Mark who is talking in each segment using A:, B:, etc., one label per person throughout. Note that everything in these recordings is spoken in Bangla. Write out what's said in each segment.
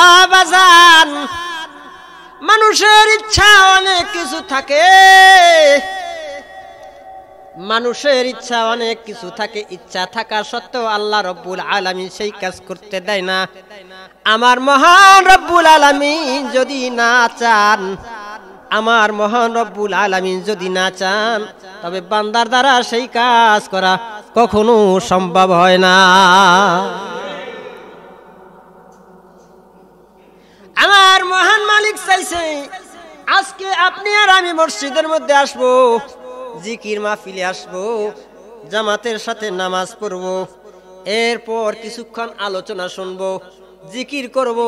A: আবাজান মানুষের ইচ্ছা অনেক কিছু থাকে, মানুষের ইচ্ছা অনেক কিছু থাকে। ইচ্ছা থাকা সত্ত্বেও আল্লাহ রব্বুল আলামিন সেই কাজ করতে দেয় না। আমার মহান রব্বুল আলামিন যদি না চান, আমার মহান রব্বুল আলামিন যদি না চান, তবে বান্দার দ্বারা সেই কাজ করা কখনো সম্ভব হয় না। আমার মহান মালিক চাইছে আজকে আপনি আর আমি মসজিদের মধ্যে আসবো, জিকির মাহফিলে আসবো, জামাতের সাথে নামাজ পড়বো, এরপর কিছুক্ষণ আলোচনা শুনবো, জিকির করব,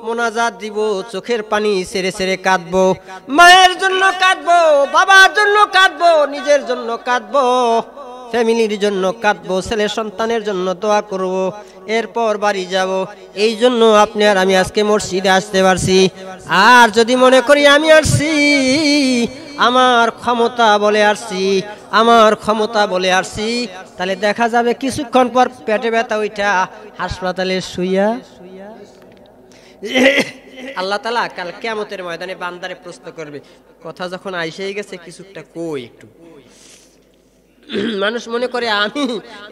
A: মোনাজাত দিব, চোখের পানি ছেড়ে ছেড়ে কাঁদবো, মায়ের জন্য কাঁদবো, বাবার জন্য কাঁদবো, নিজের জন্য কাঁদবো, ফ্যামিলির জন্য কাঁদবো, ছেলে সন্তানের জন্য দোয়া করব, এরপর বাড়ি যাব। এই জন্য আপনি আর আমি আজকে মসজিদে আসতে পারছি। আর যদি মনে করি আমি আসছি আমার ক্ষমতা বলে আসছি, আমার ক্ষমতা বলে আসছি, তাহলে দেখা যাবে কিছুক্ষণ পর পেটে ব্যথা ওইটা হাসপাতালে শুইয়া আল্লাহ তাআলা কাল কিয়ামতের ময়দানে বান্দারে প্রশ্ন করবে। কথা যখন আইসেই গেছে কিছুটা কই একটু। মানুষ মনে করে আমি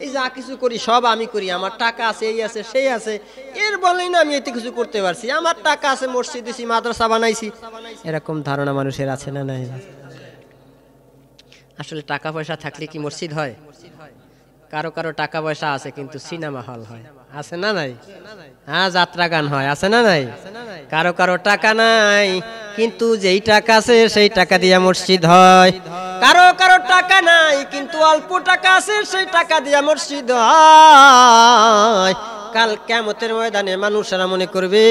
A: এই যা কিছু করি সব আমি করি, আমার টাকা আছে, এই আছে সেই আছে, এর বলেই না আমি এতে কিছু করতে পারছি, আমার টাকা আছে, মসজিদ দিছি, মাদ্রাসা বানাইছি। এরকম ধারণা মানুষের আছে না নাই? আসলে টাকা পয়সা থাকলে কি মসজিদ হয়? কারো কারো টাকা পয়সা আছে কিন্তু সিনেমা হল হয়, আছে না নাই? হ্যাঁ, যাত্রা গান হয়, আছে না নাই? কারো কারো টাকা নাই কিন্তু যেই টাকা আছে সেই টাকা দিয়ে মসজিদ হয়। কারো কারো টাকা নাই কিন্তু অল্প টাকা আছে, সেই টাকা দিয়ে মসজিদ হয়। কাল কিয়ামতের ময়দানে মানুষেরা মনে করবে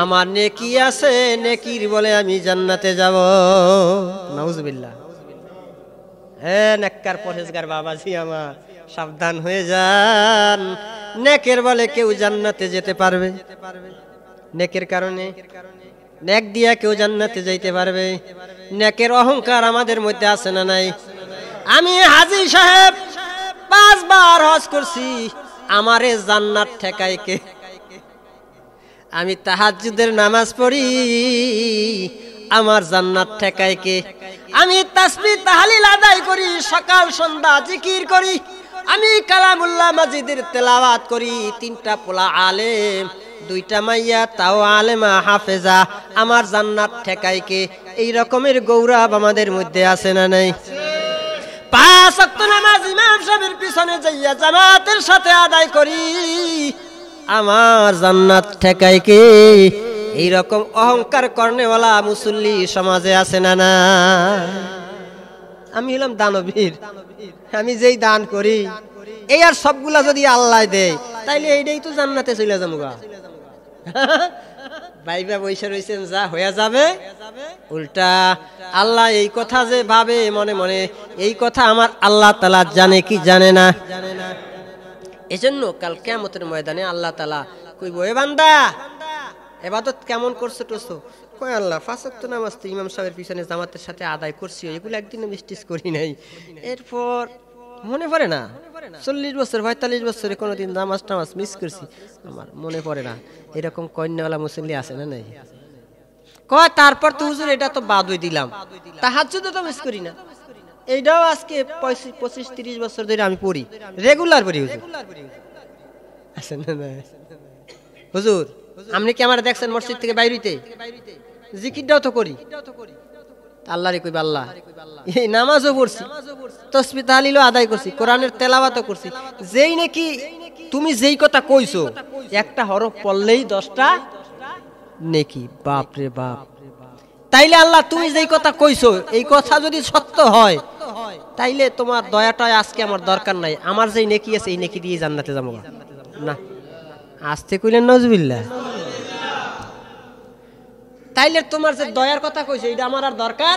A: আমার নেকি আছে, নেকির বলে আমি জান্নাতে যাব। নাউজুবিল্লাহ। নেককার পরহেজগার বাবাজি আমার, সাবধান হয়ে যান। নেকের বলে কেউ জান্নাতে যেতে পারবে, নেকের কারণে, নেক দিয়া কেউ জান্নাতে যাইতে পারবে। নেকের অহংকার আমাদের মধ্যে আছে না নাই? আমি হাজী সাহেব 5 বার হজ করছি, আমারে জান্নাত ঠেকায় কে? আমি তাহাজ্জুদের নামাজ পড়ি, আমার জান্নাত ঠেকায় কে? আমি তাসবিহ তাহলিল আদায় করি, সকাল সন্ধ্যা জিকির করি, আমি কালামুল্লাহ মাজিদের তেলাওয়াত করি, 3টা পোলা আলেম, 2টা মাইয়া তাও আলেমা হাফেজা, আমার জান্নাত ঠেকায় কে? এই রকমের গৌরব আমাদের মধ্যে আছে না নাই? 5 ওয়াক্ত নামাজ ইমাম সাহেবের পিছনে যাইয়া জামাতের সাথে আদায় করি, আমার জান্নাত ঠেকায় কে? এই রকম অহংকার করনেওয়ালা মুসল্লি সমাজে আছে না না? আমি হলাম দানবীর, আমি যেই দান করি এই আর সবগুলা যদি আল্লাহ দেয় তাইলে এইটাই তো জান্নাতে চলে যাবো গা। ভাইবা বৈশা রয়েছেন, যা হয়ে যাবে উল্টা। আল্লাহ এই কথা যে ভাবে মনে মনে, এই কথা আমার আল্লাহ তাআলা জানে কি জানে না? এজন্য কাল কিয়ামতের ময়দানে আল্লাহ তাআলা কইব, এ বান্দা ইবাদত কেমন করছো টোছো? কয় আল্লাহ 5 ওয়াক্ত নামাজ তো ইমাম সাহেবের পিছনে জামাতের সাথে আদায় করছি, এগুলো একদিনও মিস্টেক করি নাই। এরপর মনে পড়ে না, 40 বছর 45 বছরে কোনোদিন নামাজ টামাজ মিস করছি, আমার মনে পড়ে না। এরকম কন্যাওয়ালা মুসল্লি আছে না নাই? কয় তারপর তো হুজুর এটা তো বাদ হয়ে দিলাম, তাহাজ্জুদ তো মিস করি না, এইটাও আজকে 25-30 বছর ধরে আমি পড়ি, রেগুলার পড়ি। হুজুর আছে না নাই? হুজুর আপনি কি আমার দেখছেন মসজিদ থেকে বাইরে হইতে? জিকিরটাও তো করি, আল্লাহরে কইবা আল্লাহ এই নামাজও পড়ছি, তাসবিহ তাহলিলও আদায় করছি, কোরআনের তেলাওয়াতও করছি, যেই নাকি তুমি যেই কথা কইছো একটা হরফ পড়লেই 10টা নেকি। বাপ রে বাপ! তাইলে আল্লাহ তুমি যেই কথা কইছো এই কথা যদি সত্য হয় তাইলে তোমার দয়াটা আজকে আমার দরকার নাই, আমার যেই নেকি আছে এই নেকি দিয়ে জান্নাতে যাবো না। আস্তে কইলেন নাউজুবিল্লাহ। তাইলে তোমার যে দয়ার কথা কইছো এটা আমার আর দরকার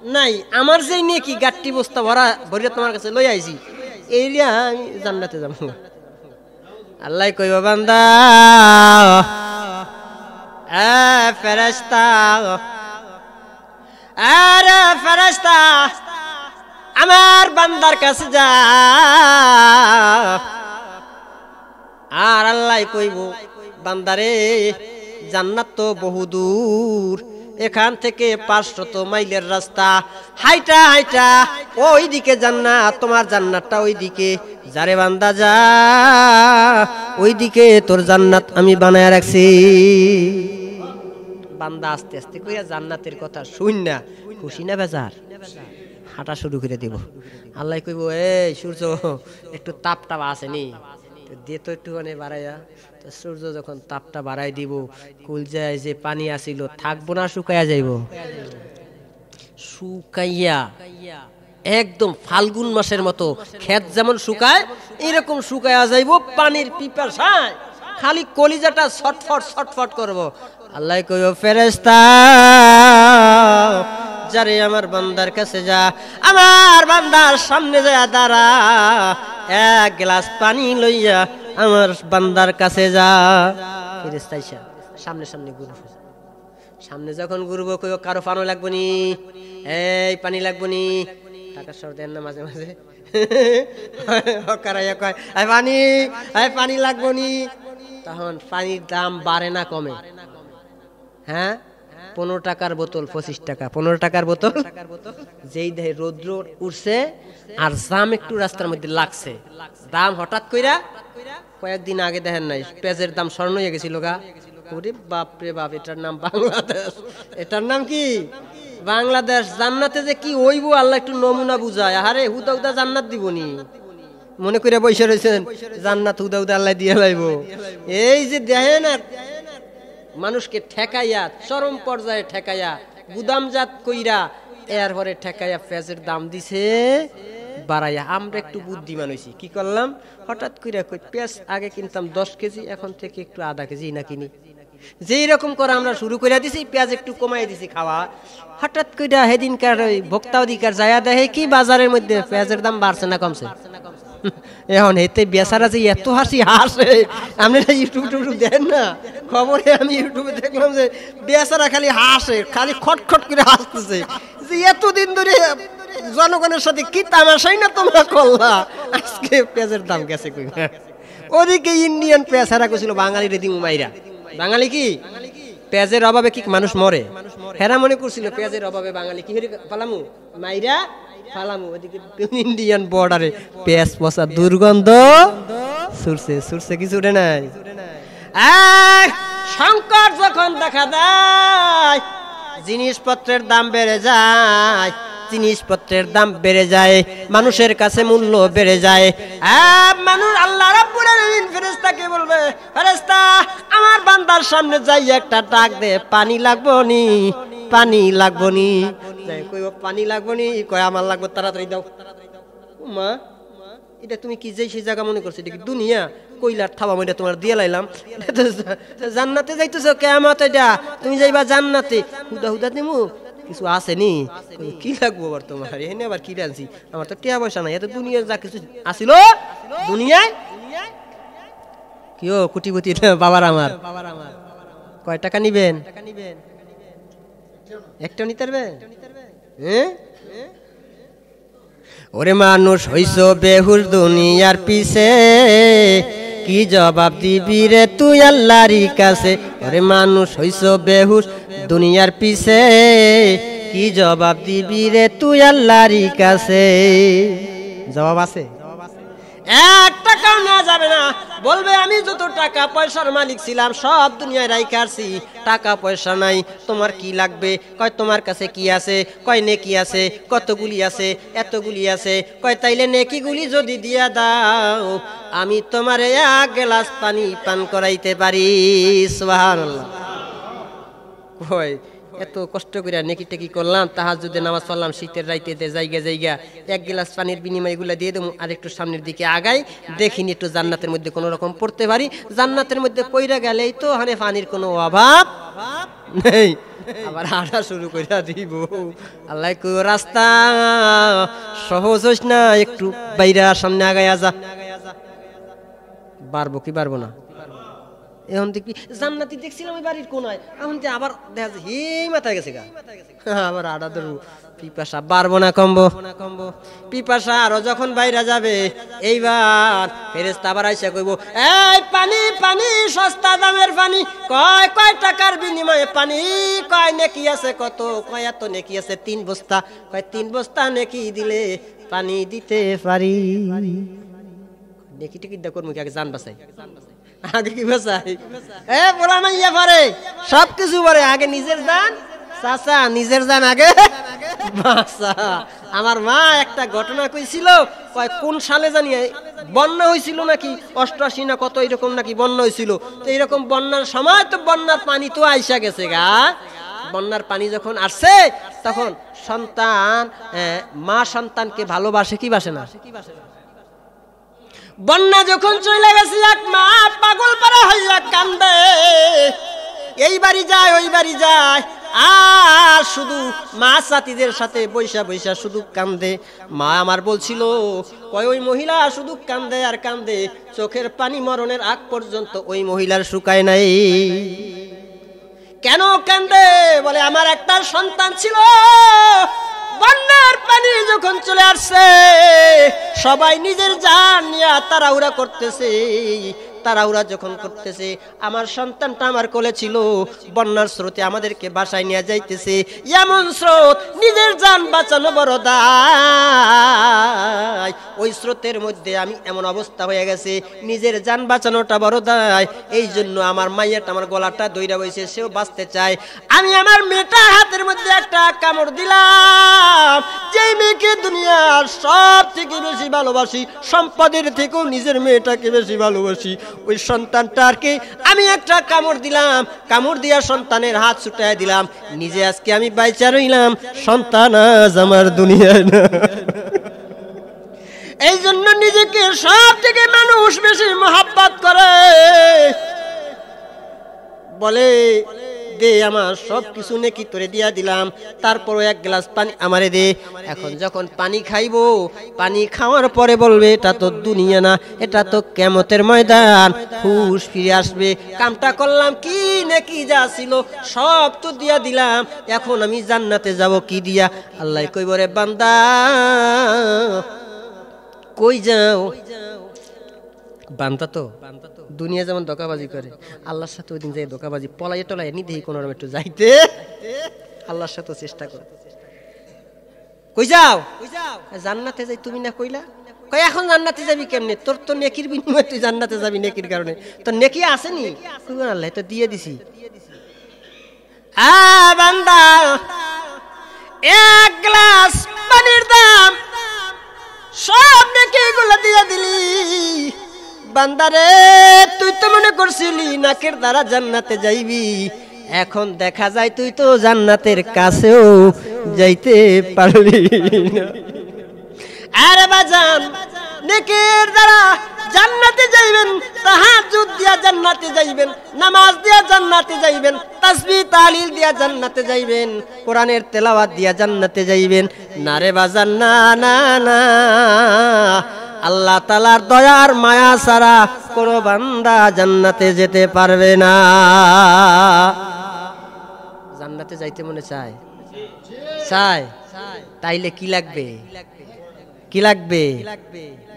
A: নাই, আমার যেই নেকি গাট্টি বস্তা ভরিয়া তোমার কাছে লই আইছি এইটা আমি জান্নাতে যাবো। আল্লাহ কইব, বান্দা ফেরেশতা, আরে ফেরেশতা আমার বান্দার কাছে যা, আর আল্লাহ কইব বান্দারে জান্নাত তো বহুদূর, এখান থেকে 500 মাইলের রাস্তা, হাইটা হাইটা ওইদিকে জান্নাত, তোমার জান্নাতটা ওইদিকে, যারে বান্দা যা ওইদিকে তোর জান্নাত আমি বানায় রাখছি। বান্দা আস্তে আস্তে কইরা জান্নাতের কথা শুন না, খুশি না বেজার, হাঁটা শুরু করে দেব। আল্লাহ কইব এই সূর্য একটু তাপটা আসেনি, দিয়ে তো একটুখানি বাড়াইয়া। তো সূর্য যখন তাপটা বাড়াই দিব, কুলজায় যে পানি আসিল থাকবো না শুকাইয়া যাইব? শুকাইয়া একদম ফাল্গুন মাসের মতো ক্ষেত যেমন শুকায় এরকম শুকাইয়া যাইব, পানির পিপাসায় খালি কলিজাটা ছটফট ছটফট করব। আল্লাহ কইব ফেরেশতা যারে আমার বান্দার কাছে যা, আমার বান্দার সামনে যা দাঁড়া, এক গ্লাস পানি লইয়া আমার বান্দার কাছে যা। ফেরেশতা আইসা সামনে সামনে ঘুরবো, সামনে যখন ঘুরবো কইব কারো পানি লাগবো নি, এই পানি লাগবো নি, টাকা সর দেন না মাঝে মাঝে হকারাইয়া কয় এই পানি, এই পানি লাগবো নি। তখন পানির দাম বাড়ে না কমে? হ্যাঁ, 15 টাকার বোতল 25 টাকা, 15 টাকার বোতল। যেই দেহে রৌদ্র উঠছে আর জাম একটু রাস্তার মধ্যে লাগছে, দাম হঠাৎ কইরা কয়েকদিন আগে দেখেন নাই পেঁয়াজের দাম স্বর্ণ হয়ে গেছিল গা। ওরে বাপ রে বাপ, এটার নাম বাংলাদেশ। এটার নাম কি? বাংলাদেশ। জান্নাতে যে কি হইব আল্লাহ একটু নমুনা বুঝায়। আরে হুদা হুদা জান্নাত দিবনি মনে করে বসে রয়েছেন, জান্নাত হুদা হুদা আল্লাহ দিয়ে লাইব। এই যে দেখেন আর মানুষকে ঠেকাইয়া, চরম পর্যায়ে ঠেকাইয়া, গুদামজাত কইরা এরপরে ঠেকাইয়া পেঁয়াজের দাম দিছে বাড়াইয়া। আমরা একটু বুদ্ধিমান হইছি, কি করলাম, হঠাৎ কইরা কই পেঁয়াজ আগে কিনতাম 10 কেজি, এখন থেকে একটু আধা কেজি না কিনি। যেই রকম করে আমরা শুরু করে দিছি, পেঁয়াজ একটু কমাই দিছি খাওয়া। হঠাৎ কইরা সেদিনকার ওই ভোক্তা অধিকার যায়া দেখে কি বাজারের মধ্যে পেঁয়াজের দাম বাড়ছে না কমছে। এখন এতে বেচারা যে এত হাসি হাসে, আপনারা ইউটিউব দেন না খবরে, আমি ইউটিউবে দেখলাম যে বেচারা খালি হাসে, খালি খটখট করে হাসতেছে যে এতদিন ধরে জনগণের সাথে কি তামাশাই না তোমরা করলা, আজকে পেঁয়াজের দাম গেছে কই। ওদিকে ইন্ডিয়ান পেঁয়াজারা কইছিল বাঙালি রেদি মাইরা, বাঙালি কি পেঁয়াজের অভাবে কি মানুষ মরে, হেরা মনে করছিল পেঁয়াজের অভাবে বাঙালি কি পালামু মাইরা ফালামু। ওদিকে ইন্ডিয়ান বর্ডারে পেঁয়াজ পচা দুর্গন্ধ সুরছে সুরছে, কিছু উঠে নাই। সংকট যখন দেখা দেয়, জিনিসপত্রের দাম বেড়ে যায়, জিনিসপত্রের দাম বেড়ে যায়, মানুষের কাছে মূল্য বেড়ে যায়। মানুষ আল্লাহ রাব্বুল আলামিন ফেরেশতাকে বলবে, ফেরেশতা আমার বান্দার সামনে যাই একটা ডাক দে, পানি লাগবো নি, পানি লাগবো নি। কইব পানি লাগবো নি, কয় আমার লাগবো, তাড়াতাড়ি দাও। মা এটা তুমি কি যেই সেই জায়গা মনে করছো, এটা কি দুনিয়া? কইলার থাবা এটা তোমার দিয়ে লাইলাম, জান্নাতে যাইতেছো কিয়ামত, এটা তুমি যাইবা জান্নাতে, হুদা হুদা দিমু কিছু আছে নি, কি লাগবো আবার তোমার, এখানে আবার কি আনছি, আমার তো টিয়া পয়সা নাই, এত দুনিয়ার যা কিছু আসিল দুনিয়ায় কি ও কোটিপতি বাবার আমার, কয় টাকা নিবেন? একটা নিতে পারবেন? হ্যাঁ, ওরে মানুষ হইছ বেহুশ দুনিয়ার পিছে, কি জবাব দিবি রে তুই আল্লাহর কাছে? ওরে মানুষ হইছ বেহুশ দুনিয়ার পিছে, কি জবাব দিবি রে তুই আল্লাহর কাছে? জবাব আছে? এক টাকাও নেওয়া যাবে না। বলবে আমি যত টাকা পয়সার মালিক ছিলাম সব দুনিয়ায় রাইখা আসছি, টাকা পয়সা নাই, তোমার কি লাগবে? কয় তোমার কাছে কি আছে? কয় নেকি আছে। কতগুলি আছে? এতগুলি আছে। কয় তাইলে নেকিগুলি যদি দিয়া দাও আমি তোমার এক গ্লাস পানি পান করাইতে পারি। সুবহানাল্লাহ। কয় এত কষ্ট করে নেকি টেকি করলাম, তাহাজ্জুদে নামাজ পড়লাম, শীতের রাইতে জায়গা জায়গা এক গ্লাস পানির বিনিময়ে এগুলা দিয়ে দেবো, আর একটু সামনের দিকে আগাই, দেখিনি একটু জান্নাতের মধ্যে কোনো রকম পড়তে পারি। জান্নাতের মধ্যে পইরা গেলেই তো হানে পানির কোনো অভাব নেই, আবার হাঁটা শুরু করে দিব। আল্লাহ কই রাস্তা সহজ হইস না, একটু বাইরে সামনে আগাইয়া যা। পারবো কি পারবো না? এখন দেখি জান্নাতি দেখছিলাম ওই বাড়ির কোনায়, এখন আবার দেখা যায় এই মাথায় গেছে গা, আবার আডা ধরু পিপাসা বাড়বো না কমবো, পিপাসা আরো যখন বাইরে যাবে এইবার ফেরেশতা আবার আইসা কইব এই পানি পানি সস্তা দামের পানি, কয় টাকার বিনিময়ে পানি, কয় নেকি আছে কত, কয় এত নেকি আছে 3 বস্তা, কয় 3 বস্তা নেকি দিলে পানি দিতে পারি। নেকি টিকিট দা করবো কি আগে জান বাঁচাই, আগে কি বাঁচাই বলা মাইয়া পারে সব কিছু পারে, আগে নিজের জান চাচা, নিজের জান আগে বাঁচা। আমার মা একটা ঘটনা কইছিল, কয় কোন সালে জানি বন্যা হয়েছিল নাকি 88 না কত এরকম নাকি বন্যা হয়েছিল, তো এইরকম বন্যার সময় তো বন্যার পানি তো আইসা গেছে গা, বন্যার পানি যখন আসছে তখন সন্তান মা সন্তানকে ভালোবাসে কি বাসে না, বন্যা যখন চলে গেছে এক মা পাগল পারা হইয়া কান্দে, এই বাড়ি যায় ওই বাড়ি যায়, আর শুধু মা সাথীদের সাথে বৈশা বৈশা শুধু কান্দে। মা আমার বলছিল কয় ওই মহিলা শুধু কান্দে আর কান্দে, চোখের পানি মরণের আগ পর্যন্ত ওই মহিলার শুকায় নাই। কেন কান্দে? বলে আমার একটা সন্তান ছিল, বন্যার পানি যখন চলে আসছে সবাই নিজের জান নিয়ে তাড়াহুড়া করতেছে, তাড়াহুড়া যখন করতেছে আমার সন্তানটা আমার কোলে ছিল, বন্যার স্রোতে আমাদেরকে বাসায় নিয়ে যাইতেছে, এমন স্রোত নিজের জান বাঁচানো বড় দায়, ওই স্রোতের মধ্যে আমি এমন অবস্থা হয়ে গেছে নিজের জান বাঁচানোটা বড় দায়, এই জন্য আমার মাইয়াটা আমার গলাটা দইরা বইছে, সেও বাঁচতে চায়। আমি আমার মেয়েটার হাতের মধ্যে একটা কামড় দিলাম, যেই মেয়েকে দুনিয়ার সব থেকে বেশি ভালোবাসি, সম্পদের থেকেও নিজের মেয়েটাকে বেশি ভালোবাসি, ওই সন্তানটাকে আমি একটা কামড় দিলাম, কামড় দিয়া সন্তানের হাত ছুটাই দিলাম, নিজে আজকে আমি বাইচা রইলাম, সন্তান আজ আমার দুনিয়ায় না। এই জন্য নিজেকে সব থেকে মানুষ বেশি মহব্বত করে, বলে দে আমার সব কিছু নেকি তোরে দিয়া দিলাম, তারপরও এক গ্লাস পানি আমারে দে। এখন যখন পানি খাইবো, পানি খাওয়ার পরে বলবে এটা তো দুনিয়া না, এটা তো কিয়ামতের ময়দান, হুশ ফিরে আসবে, কামটা করলাম কি নেকি যা ছিল সব তো দিয়া দিলাম, এখন আমি জান্নাতে যাব কি দিয়া? আল্লাহ কইব রে বান্দা কই যাও? বান্দা তো দুনিয়া যেমন ধোঁকাবাজি করে, আল্লাহর সাথে ওই দিন যাই ধোঁকাবাজি পলাইয়ে টলাইয়ে নি দেখি কোনো রকম একটু যাইতে, আল্লাহর সাথে চেষ্টা করো। কই যাও? জান্নাতে যাই, তুমি না কইলা? কই এখন জান্নাতে যাবি কেমনে? তোর তো নেকির বিনিময়ে তুই জান্নাতে যাবি, নেকির কারণে তোর নেকি আসেনি, আল্লাহ তো দিয়ে দিছি। বান্দা এক গ্লাস পানির দাম সব নেকি গুলো দিয়ে দিলি, বান্দারে তুই তো মনে করছিলি নাকের দ্বারা জান্নাতে যাইবি, এখন দেখা যায় তুই তো জান্নাতের কাছেও যাইতে পারবি না। আরে বাজান, নেকের দ্বারা জান্নাতে যাইবেন, তাহাজ্জুদ দিয়া জান্নাতে যাইবেন, নামাজ দিয়া জান্নাতে যাইবেন, তাসবিহ তাহলিল দিয়া জান্নাতে যাইবেন, কোরআনের তেলাওয়াত দিয়া জান্নাতে যাইবেন। না রে বাজান, না না না, আল্লাহ তাআলার দয়ার মায়া ছাড়া কোনো বান্দা জান্নাতে যেতে পারবে না। জান্নাতে যাইতে মনে চায়? চায়? তাইলে কি লাগবে? কি লাগবে?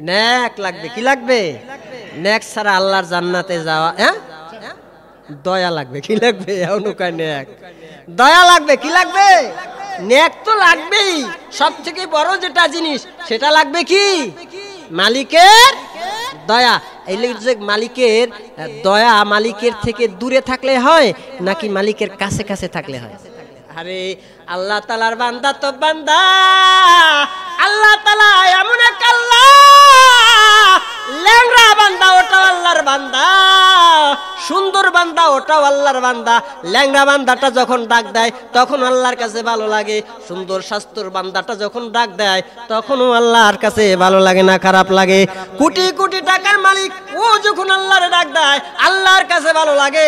A: নেক লাগবে। কি লাগবে? নেক ছাড়া আল্লাহর জান্নাতে যাওয়া, হ্যাঁ দয়া লাগবে। কি লাগবে? অনুকায় নেক দয়া লাগবে। কি লাগবে? নেক তো লাগবেই। সব থেকে বড় যেটা জিনিস সেটা লাগবে কি? মালিকের দয়া। এই যে মালিকের দয়া মালিকের থেকে দূরে থাকলে হয় নাকি মালিকের কাছে কাছে থাকলে হয়? আরে আল্লাহ তাআলার বান্দা তো বান্দা, আল্লাহ তাআলা এমন এক আল্লাহ, ল্যাংড়া বান্দা ওটাও আল্লাহর বান্দা, সুন্দর বান্দা ওটাও আল্লাহর বান্দা। ল্যাংড়া বান্দাটা যখন ডাক দেয় তখন আল্লাহর কাছে ভালো লাগে, সুন্দর স্বাস্থ্যর বান্দাটা যখন ডাক দেয় তখনও আল্লাহর কাছে ভালো লাগে না, খারাপ লাগে। কোটি কোটি টাকার মালিক ও যখন আল্লাহর ডাক দেয় আল্লাহর কাছে ভালো লাগে।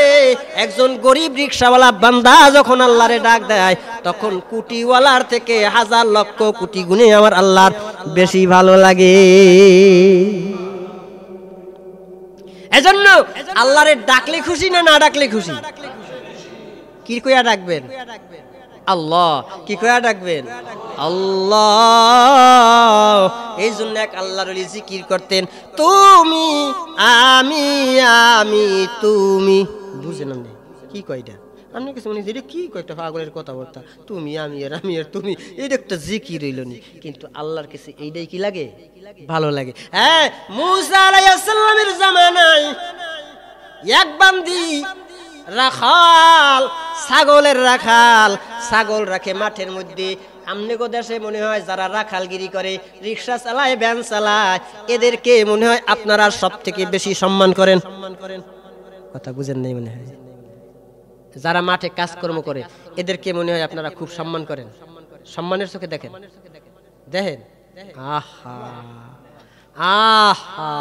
A: একজন গরিব রিকশাওয়ালা বান্দা যখন আল্লাহরে ডাক দেয় তখন কোটিওয়ালার থেকে হাজার লক্ষ কোটি গুণে আমার আল্লাহর বেশি ভালো লাগে। এজন্য আল্লাহরে ডাকলে খুশি না না ডাকলে খুশি? কি কইয়া ডাকবেন? আল্লাহ। কি কইয়া ডাকবেন? আল্লাহ। এই জন্য এক আল্লাহর ওলি জিকির করতেন, তুমি আমি আমি তুমি। বুঝেন না কি কয়টা? আপনি কিছু মনে যে কি কয়টা পাগলের কথাবার্তা, তুমি আমি আর আমি আর তুমি, এটা একটা জিকির হইল নি। কিন্তু আল্লাহর কাছে এইটাই কি লাগে? ভালো লাগে। হ্যাঁ, মূসা আলাইহিস সালামের জামানায় এক বান্দি রাখাল, ছাগলের রাখাল, ছাগল রাখে মাঠের মধ্যে। আমনেগো দেশে মনে হয় যারা রাখালগিরি করে, রিক্সা চালায়, ভ্যান চালায়, এদেরকে মনে হয় আপনারা সব থেকে বেশি সম্মান করেন। কথা বুঝেন নাই মনে হয়? যারা মাঠে কাজকর্ম করে এদেরকে মনে হয় আপনারা খুব সম্মান করেন। সম্মানের চোখে দেখেন, দেখেন। আহা আহা,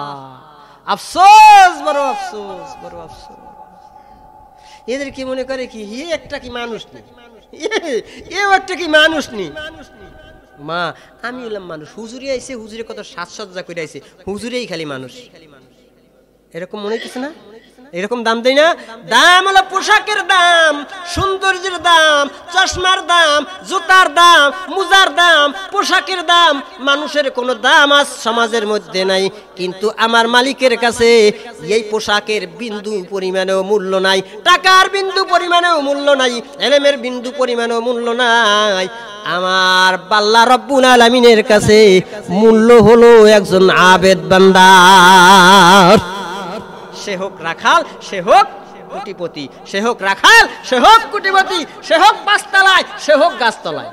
A: আফসোস, বড় আফসোস, বড় আফসোস। এদের কি মনে করে কি হে একটা কি মানুষ নেই, এও একটা কি মানুষ নেই। মা আমি হলাম মানুষ, হুজুরি আইছে, হুজুরে কত সাজসজ্জা করে আইছে, হুজুরেই খালি মানুষ। এরকম মনে হইতেছে না? এরকম দাম দেয় না? দাম হলো পোশাকের দাম, সৌন্দর্যের দাম, চশমার দাম, জুতার দাম, মুজার দাম, পোশাকের দাম। মানুষের কোনো দাম আজ সমাজের মধ্যে নাই, কিন্তু আমার মালিকের কাছে এই পোশাকের বিন্দু পরিমাণেও মূল্য নাই, টাকার বিন্দু পরিমাণেও মূল্য নাই, এলেমের বিন্দু পরিমাণেও মূল্য নাই। আমার আল্লাহ রব্বুল আলামিনের কাছে মূল্য হলো একজন আবেদ বান্দা। সে হোক রাখাল, সে হোক কোটিপতি, সে হোক রাখাল, সে হোক কোটিপতি, সে হোক পাঁচতলায়, সে হোক গাছতলায়।